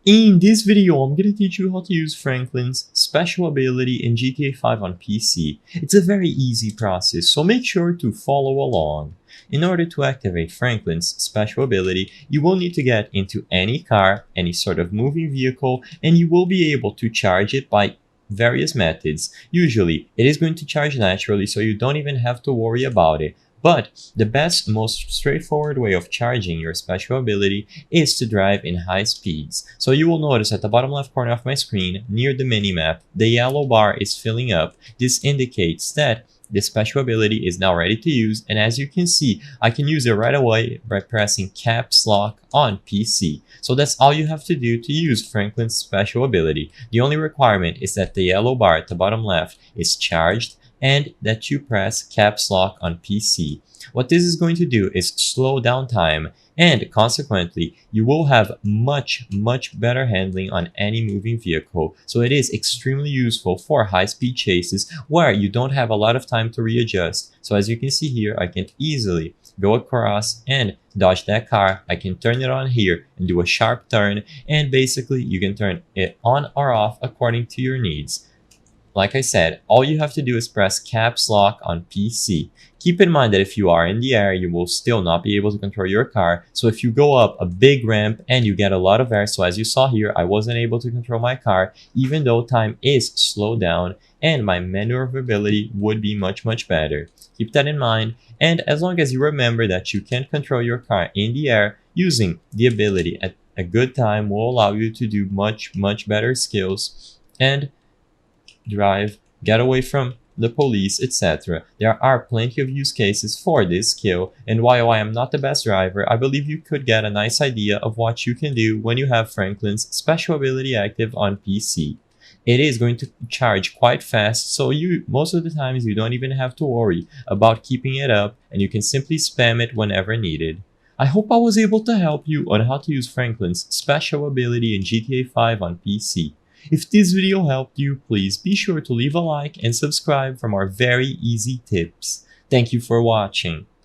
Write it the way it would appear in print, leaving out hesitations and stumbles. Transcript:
In this video, I'm going to teach you how to use Franklin's special ability in GTA 5 on PC. It's a very easy process, so make sure to follow along. In order to activate Franklin's special ability, you will need to get into any car, any sort of moving vehicle, and you will be able to charge it by various methods. Usually, it is going to charge naturally, so you don't even have to worry about it. But the best, most straightforward way of charging your special ability is to drive in high speeds. So you will notice at the bottom left corner of my screen, near the minimap, the yellow bar is filling up. This indicates that the special ability is now ready to use, and as you can see, I can use it right away by pressing caps lock on PC. So that's all you have to do to use Franklin's special ability. The only requirement is that the yellow bar at the bottom left is charged and that you press caps lock on PC. What this is going to do is slow down time, and consequently you will have much better handling on any moving vehicle. So it is extremely useful for high-speed chases where you don't have a lot of time to readjust. So as you can see here, I can easily go across and dodge that car. I can turn it on here and do a sharp turn, and basically you can turn it on or off according to your needs. Like I said, all you have to do is press caps lock on PC. Keep in mind that if you are in the air, you will still not be able to control your car. So if you go up a big ramp and you get a lot of air, so as you saw here, I wasn't able to control my car, even though time is slowed down and my maneuverability would be much better. Keep that in mind, and as long as you remember that you can control your car in the air, using the ability at a good time will allow you to do much better skills and drive, get away from the police, etc. There are plenty of use cases for this skill, and while I am not the best driver, I believe you could get a nice idea of what you can do when you have Franklin's special ability active on PC. It is going to charge quite fast, so most of the times you don't even have to worry about keeping it up, and you can simply spam it whenever needed. I hope I was able to help you on how to use Franklin's special ability in GTA 5 on PC. If this video helped you, please be sure to leave a like and subscribe for more very easy tips. Thank you for watching.